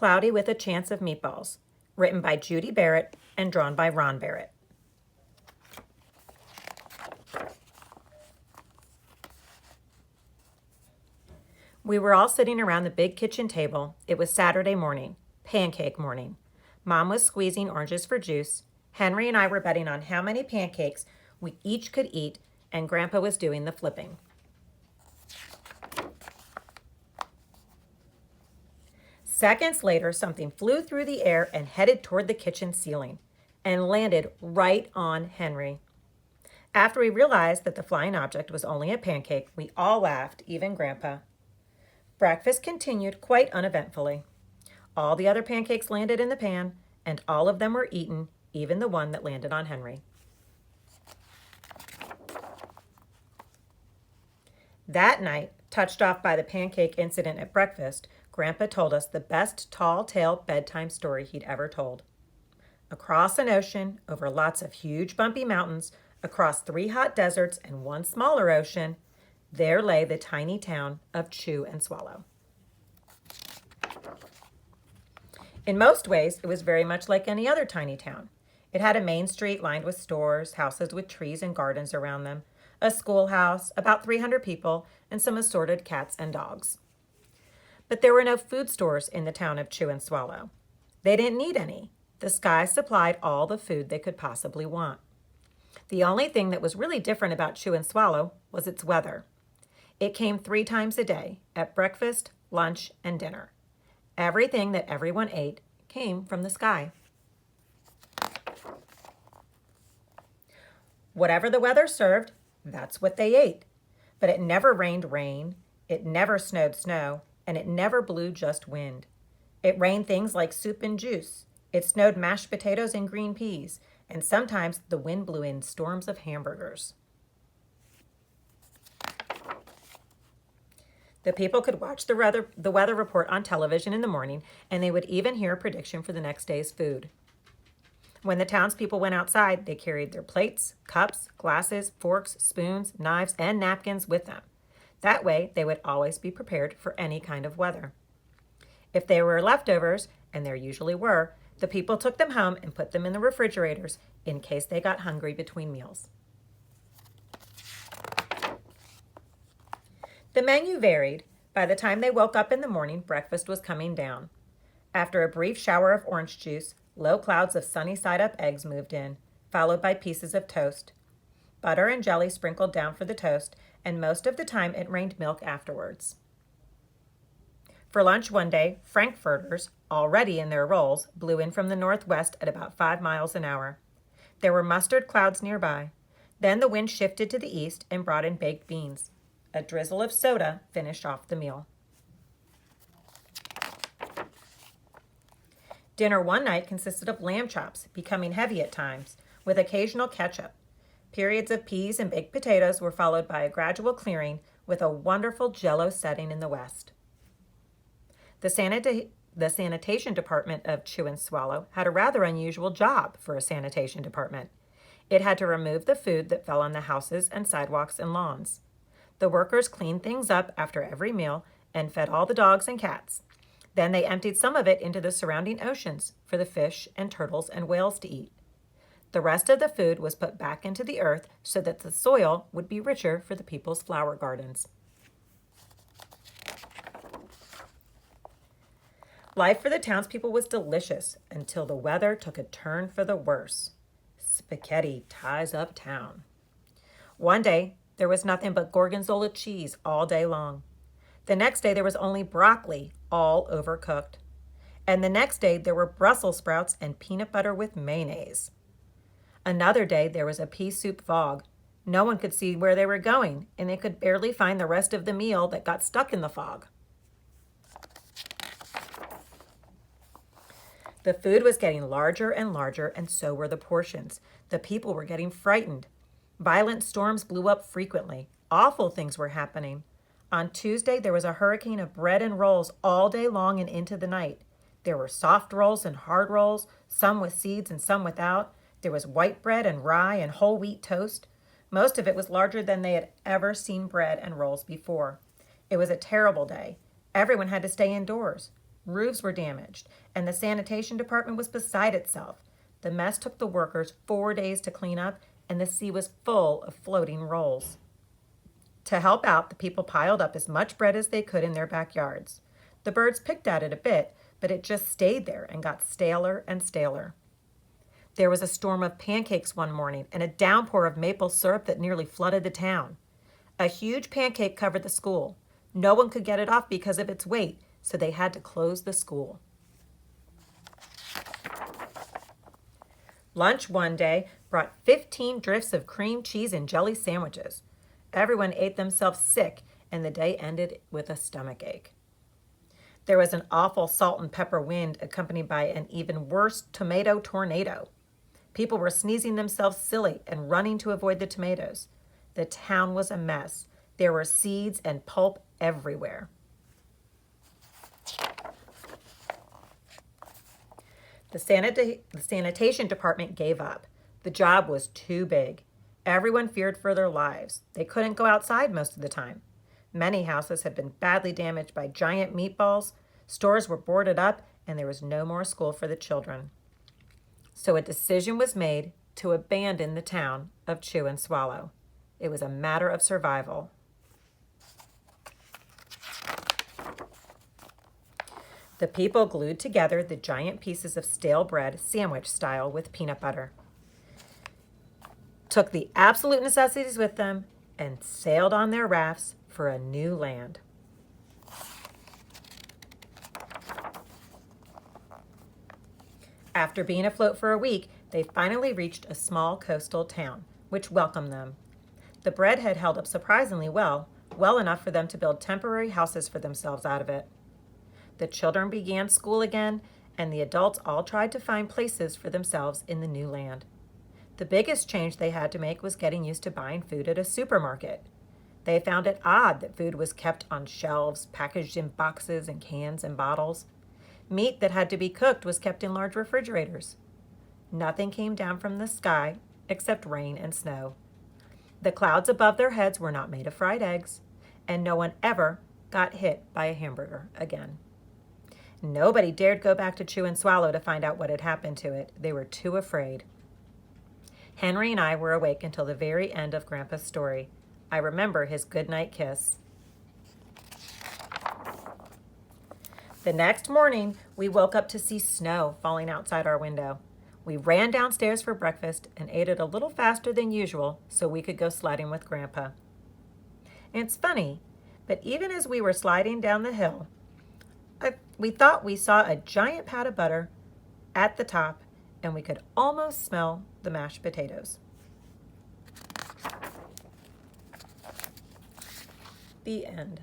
Cloudy with a Chance of Meatballs, written by Judy Barrett and drawn by Ron Barrett. We were all sitting around the big kitchen table. It was Saturday morning, pancake morning. Mom was squeezing oranges for juice. Henry and I were betting on how many pancakes we each could eat, and Grandpa was doing the flipping. Seconds later, something flew through the air and headed toward the kitchen ceiling and landed right on Henry. After we realized that the flying object was only a pancake, we all laughed, even Grandpa. Breakfast continued quite uneventfully. All the other pancakes landed in the pan, and all of them were eaten, even the one that landed on Henry. That night, touched off by the pancake incident at breakfast, Grandpa told us the best tall-tale bedtime story he'd ever told. Across an ocean, over lots of huge bumpy mountains, across 3 hot deserts and 1 smaller ocean, there lay the tiny town of Chew and Swallow. In most ways, it was very much like any other tiny town. It had a main street lined with stores, houses with trees and gardens around them, a schoolhouse, about 300 people, and some assorted cats and dogs. But there were no food stores in the town of Chew and Swallow. They didn't need any. The sky supplied all the food they could possibly want. The only thing that was really different about Chew and Swallow was its weather. It came 3 times a day, at breakfast, lunch, and dinner. Everything that everyone ate came from the sky. Whatever the weather served, that's what they ate. But it never rained rain, it never snowed snow, and it never blew just wind. It rained things like soup and juice. It snowed mashed potatoes and green peas, and sometimes the wind blew in storms of hamburgers. The people could watch the weather report on television in the morning, and they would even hear a prediction for the next day's food. When the townspeople went outside, they carried their plates, cups, glasses, forks, spoons, knives, and napkins with them. That way, they would always be prepared for any kind of weather. If there were leftovers, and there usually were, the people took them home and put them in the refrigerators in case they got hungry between meals. The menu varied. By the time they woke up in the morning, breakfast was coming down. After a brief shower of orange juice, low clouds of sunny-side-up eggs moved in, followed by pieces of toast. Butter and jelly sprinkled down for the toast, and most of the time it rained milk afterwards. For lunch one day, frankfurters, already in their rolls, blew in from the northwest at about 5 miles an hour. There were mustard clouds nearby. Then the wind shifted to the east and brought in baked beans. A drizzle of soda finished off the meal. Dinner one night consisted of lamb chops, becoming heavy at times, with occasional ketchup. Periods of peas and baked potatoes were followed by a gradual clearing with a wonderful jello setting in the west. The sanitation department of Chew and Swallow had a rather unusual job for a sanitation department. It had to remove the food that fell on the houses and sidewalks and lawns. The workers cleaned things up after every meal and fed all the dogs and cats. Then they emptied some of it into the surrounding oceans for the fish and turtles and whales to eat. The rest of the food was put back into the earth so that the soil would be richer for the people's flower gardens. Life for the townspeople was delicious until the weather took a turn for the worse. Spaghetti ties up town. One day, there was nothing but gorgonzola cheese all day long. The next day, there was only broccoli, all overcooked. And the next day, there were Brussels sprouts and peanut butter with mayonnaise. Another day, there was a pea soup fog. No one could see where they were going, and they could barely find the rest of the meal that got stuck in the fog. The food was getting larger and larger, and so were the portions. The people were getting frightened. Violent storms blew up frequently. Awful things were happening. On Tuesday, there was a hurricane of bread and rolls all day long and into the night. There were soft rolls and hard rolls, some with seeds and some without. There was white bread and rye and whole wheat toast. Most of it was larger than they had ever seen bread and rolls before. It was a terrible day. Everyone had to stay indoors. Roofs were damaged, and the sanitation department was beside itself. The mess took the workers 4 days to clean up, and the sea was full of floating rolls. To help out, the people piled up as much bread as they could in their backyards. The birds picked at it a bit, but it just stayed there and got staler and staler. There was a storm of pancakes one morning and a downpour of maple syrup that nearly flooded the town. A huge pancake covered the school. No one could get it off because of its weight, so they had to close the school. Lunch one day brought 15 drifts of cream cheese and jelly sandwiches. Everyone ate themselves sick, and the day ended with a stomachache. There was an awful salt and pepper wind accompanied by an even worse tomato tornado. People were sneezing themselves silly and running to avoid the tomatoes. The town was a mess. There were seeds and pulp everywhere. The sanitation department gave up. The job was too big. Everyone feared for their lives. They couldn't go outside most of the time. Many houses had been badly damaged by giant meatballs, stores were boarded up, and there was no more school for the children. So a decision was made to abandon the town of Chew and Swallow. It was a matter of survival. The people glued together the giant pieces of stale bread, sandwich style, with peanut butter, took the absolute necessities with them, and sailed on their rafts for a new land. After being afloat for a week, they finally reached a small coastal town, which welcomed them. The bread had held up surprisingly well enough for them to build temporary houses for themselves out of it. The children began school again, and the adults all tried to find places for themselves in the new land. The biggest change they had to make was getting used to buying food at a supermarket. They found it odd that food was kept on shelves, packaged in boxes and cans and bottles. Meat that had to be cooked was kept in large refrigerators. Nothing came down from the sky except rain and snow. The clouds above their heads were not made of fried eggs, and no one ever got hit by a hamburger again. Nobody dared go back to Chew and Swallow to find out what had happened to it. They were too afraid. Henry and I were awake until the very end of Grandpa's story. I remember his goodnight kiss. The next morning, we woke up to see snow falling outside our window. We ran downstairs for breakfast and ate it a little faster than usual so we could go sledding with Grandpa. And it's funny, but even as we were sliding down the hill, we thought we saw a giant pat of butter at the top, and we could almost smell the mashed potatoes. The end.